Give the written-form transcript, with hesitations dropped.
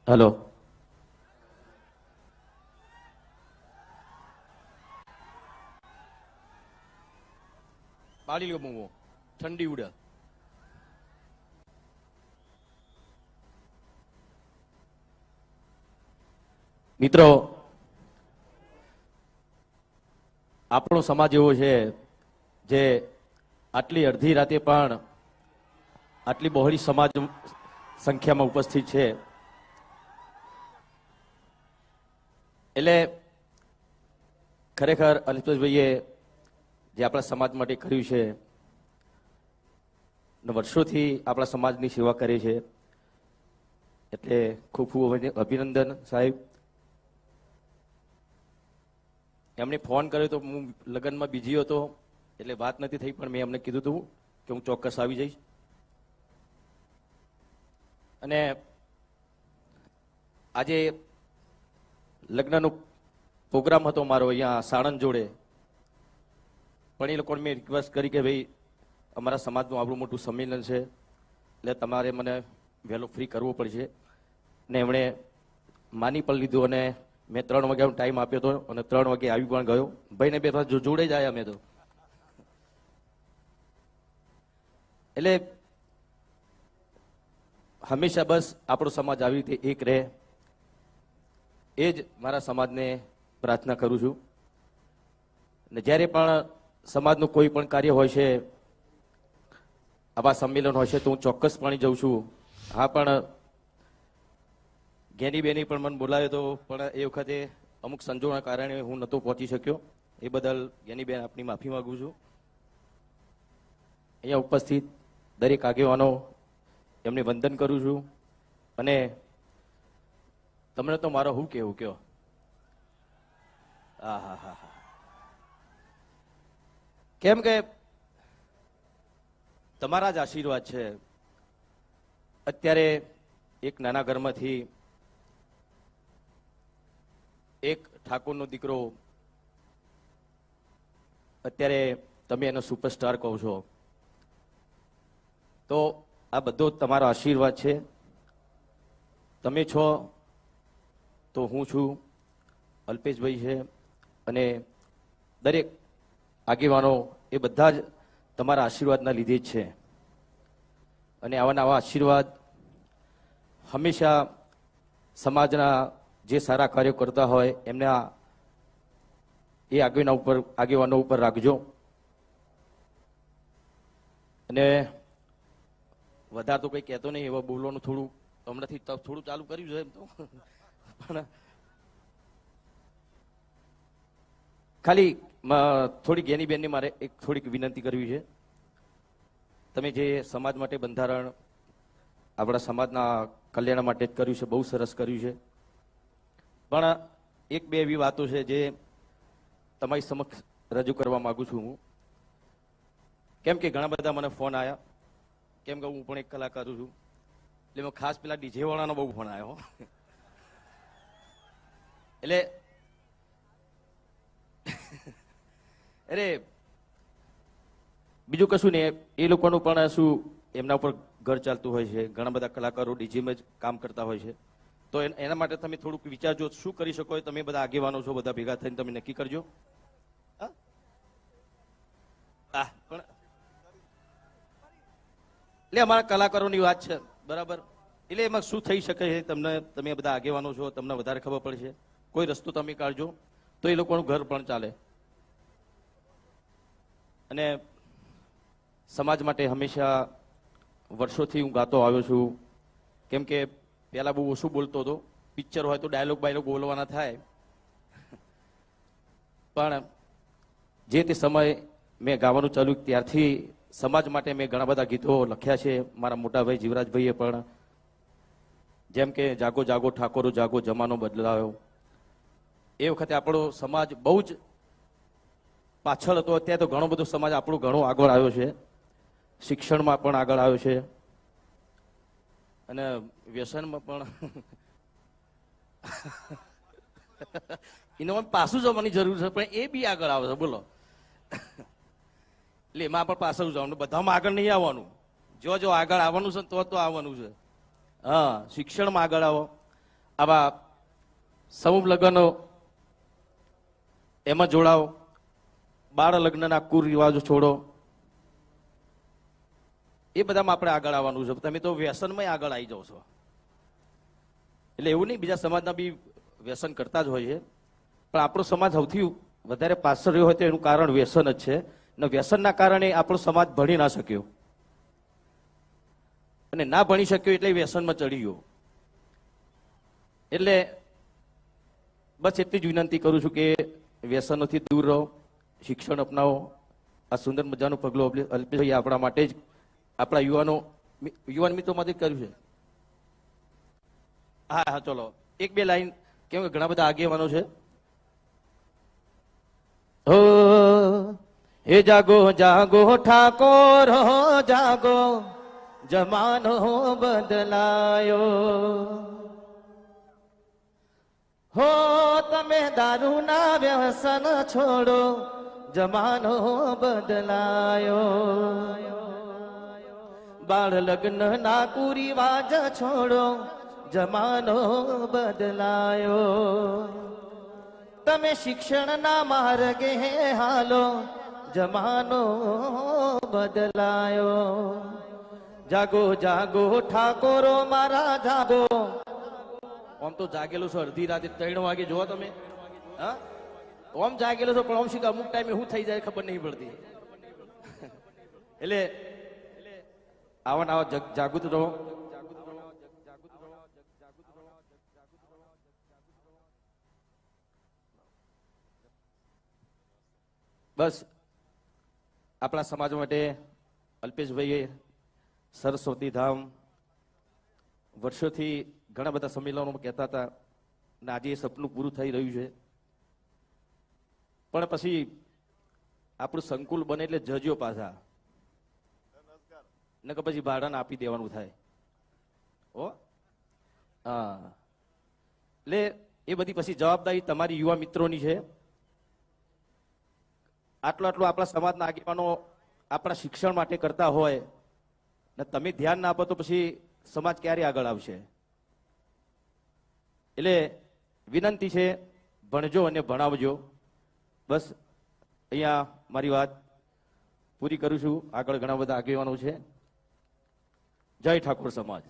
Hello. પાડી લ્યો બહુ ઠંડી ઉડે. મિત્રો, આપણો સમાજ એવો છે જે આટલી અડધી રાતે પણ આટલી બહોળી સમાજ સંખ્યામાં ઉપસ્થિત છે. એટલે ખરેખર અલ્પેશભાઈએ જે આપણા સમાજ માટે કર્યું છે, વર્ષોથી આપણા સમાજની સેવા કરી છે, એટલે ખૂબ ખૂબ અભિનંદન સાહેબ. એમને ફોન કર્યો તો હું લગ્નમાં બીજી હતો એટલે વાત નથી થઈ, પણ મેં એમને કીધું હતું કે હું ચોક્કસ આવી જઈશ. અને આજે લગ્નનો પ્રોગ્રામ હતો મારો અહીંયા સાણંદ જોડે, પણ એ લોકોને મેં રિક્વેસ્ટ કરી કે ભાઈ અમારા સમાજનું આવડું મોટું સંમેલન છે એટલે તમારે મને વહેલો ફ્રી કરવો પડશે. ને એમણે માની પણ લીધું અને મેં 3 વાગ્યાનો ટાઈમ આપ્યો હતો અને 3 વાગે આવી પણ ગયો. ભાઈને બે જોડે જ આવ્યા મેં તો. એટલે હંમેશા બસ આપણો સમાજ આવી રીતે એક રહે, એ જ મારા સમાજને પ્રાર્થના કરું છું. ને જ્યારે પણ સમાજનું કોઈ પણ કાર્ય હોય છે, આવા સંમેલન હોય છે, તો હું ચોક્કસપણે જઉં છું. હા, પણ જ્ઞાનીબેની પણ મને બોલાવ્યો હતો, પણ એ વખતે અમુક સંજોગોના કારણે હું નહોતો પહોંચી શક્યો. એ બદલ જ્ઞાનીબેન આપની માફી માંગુ છું. અહીંયા ઉપસ્થિત દરેક આગેવાનો એમને વંદન કરું છું. અને તમને તો મારો શું કહેવું કયો? હા હા હા હા. કેમ કે તમારા જ આશીર્વાદ છે. અત્યારે એક નાના ઘરમાંથી એક ઠાકોરનો દીકરો, અત્યારે તમે એનો સુપરસ્ટાર કહો છો, તો આ બધો તમારો આશીર્વાદ છે. તમે છો તો હું છું, અલ્પેશભાઈ છે, અને દરેક આગેવાનો એ બધા જ તમારા આશીર્વાદના લીધે જ છે. અને આવા નવા આશીર્વાદ હંમેશા સમાજના જે સારા કાર્યો કરતા હોય એમના એ આગેવાનો ઉપર રાખજો. અને વધારે તો કંઈ કહેતો નહીં, એવા બોલવાનું થોડું હમણાંથી થોડું ચાલુ કર્યું છે એમ તો. પણ ખાલી થોડી જ્ઞાનીબેનને મારે એક થોડીક વિનંતી કરવી છે. તમે જે સમાજ માટે બંધારણ આપણા સમાજના કલ્યાણ માટે જ કર્યું છે, બહુ સરસ કર્યું છે. પણ એક બે એવી વાતો છે જે તમારી સમક્ષ રજૂ કરવા માંગુ છું હું. કેમ કે ઘણા બધા મને ફોન આવ્યા, કેમ કે હું પણ એક કલાકાર છું, એટલે ખાસ પેલા ડીજે વાળાનો બહુ ફોન આવ્યો. એટલે અરે બીજું કશું ને, એ લોકોનું પણ શું એમના ઉપર ઘર ચાલતું હોય છે. ઘણા બધા કલાકારો ડીજેમાં જ કામ કરતા હોય છે. તો એના માટે તમે થોડુંક વિચારજો શું કરી શકો. તમે બધા આગેવાનો છો, બધા ભેગા થઈને તમે નક્કી કરજો. પણ એટલે અમારા કલાકારોની વાત છે, બરાબર. એટલે એમાં શું થઈ શકે છે, તમે બધા આગેવાનો છો, તમને વધારે ખબર પડશે. કોઈ રસ્તો તમે કાઢજો તો એ લોકોનું ઘર પણ ચાલે. અને સમાજ માટે હંમેશા વર્ષોથી હું ગાતો આવ્યો છું. કેમ કે પહેલા બહુ ઓછું બોલતો હતો. પિક્ચર હોય તો ડાયલોગ બાયલોગ બોલવાના થાય, પણ જે તે સમય મેં ગાવાનું ચાલ્યું ત્યારથી સમાજ માટે મેં ઘણા બધા ગીતો લખ્યા છે. મારા મોટા ભાઈ જીવરાજભાઈએ પણ, જેમ કે જાગો જાગો ઠાકોરો જાગો જમાનો બદલાયો. એ વખતે આપણો સમાજ બહુ જ પાછળ હતો. અત્યારે તો ઘણો બધો સમાજ આપણો ઘણો આગળ આવ્યો છે. શિક્ષણમાં પણ આગળ આવ્યો છે અને વ્યસનમાં પણ. એનો પાછું જવાની જરૂર છે, પણ એ બી આગળ આવે છે. બોલો, એટલે એમાં પણ પાછળ જવાનું, બધામાં આગળ નહીં આવવાનું. જો આગળ આવવાનું છે તો આવવાનું છે. હા, શિક્ષણમાં આગળ આવો, આવા સમૂહ લગ્નો એમાં જોડાઓ, બાળ લગ્નના કુરિવાજો છોડો, એ બધામાં આપણે આગળ આવવાનું છે. તમે તો વ્યસનમાં આગળ આવી જાઓ છો. એટલે એવું નહીં, બીજા સમાજના બી વ્યસન કરતા જ હોય છે, પણ આપણો સમાજ સૌથી વધારે પાછળ રહ્યો હોય તો એનું કારણ વ્યસન જ છે. અને વ્યસનના કારણે આપણો સમાજ ભણી ના શક્યો, અને ના ભણી શક્યો એટલે વ્યસનમાં ચડી ગયો. એટલે બસ એટલી જ વિનંતી કરું છું કે વ્યસનોથી દૂર રહો, શિક્ષણ અપનાવો. આ સુંદર મજાનું પગલું અલ્પેશભાઈ આપણા માટે જ, આપણા યુવાન મિત્રોમાંથી કર્યું છે. હા હા, ચલો એક બે લાઈન, કેમ કે ઘણા બધા આગેવાનો છે. હો હે જાગો જાગો ઠાકોર હો જાગો, જમાનો બદલાયો. હો તમે દારૂના વ્યસન છોડો, જમાનો બદલાયો. બાળ લગ્ન ના કુરિવાજ છોડો, જમાનો બદલાયો. તમે શિક્ષણના માર્ગે હાલો, જમાનો બદલાયો. જાગો જાગો ઠાકોરો મારા જાગો. આમ તો જાગેલો છો અડધી રાતે 3 વાગે, જોવા તમે. હા, ઓમ જાગેલો છો, પણ ઓમ શીખ અમુક ટાઈમે શું થઈ જાય ખબર નહીં પડતી. એટલે આવા જાગૃત રહો. બસ આપણા સમાજ માટે અલ્પેશભાઈએ સરસ્વતી ધામ વર્ષોથી ઘણા બધા સંમેલનોમાં કહેતા હતા, અને આજે એ સપનું પૂરું થઈ રહ્યું છે. પણ પછી આપણું સંકુલ બને એટલે જજો પાછા, ને કે પછી ભાડાને આપી દેવાનું થાય. ઓ હા, એટલે એ બધી પછી જવાબદારી તમારી યુવા મિત્રોની છે. આટલું આપણા સમાજના આગેવાનો આપણા શિક્ષણ માટે કરતા હોય ને તમે ધ્યાન ના આપો તો પછી સમાજ ક્યારે આગળ આવશે? એટલે વિનંતી છે, ભણજો અને ભણાવજો. બસ અહીંયા મારી વાત પૂરી કરું છું. આગળ ઘણા બધા આગેવાનો છે. જય ઠાકોર સમાજ.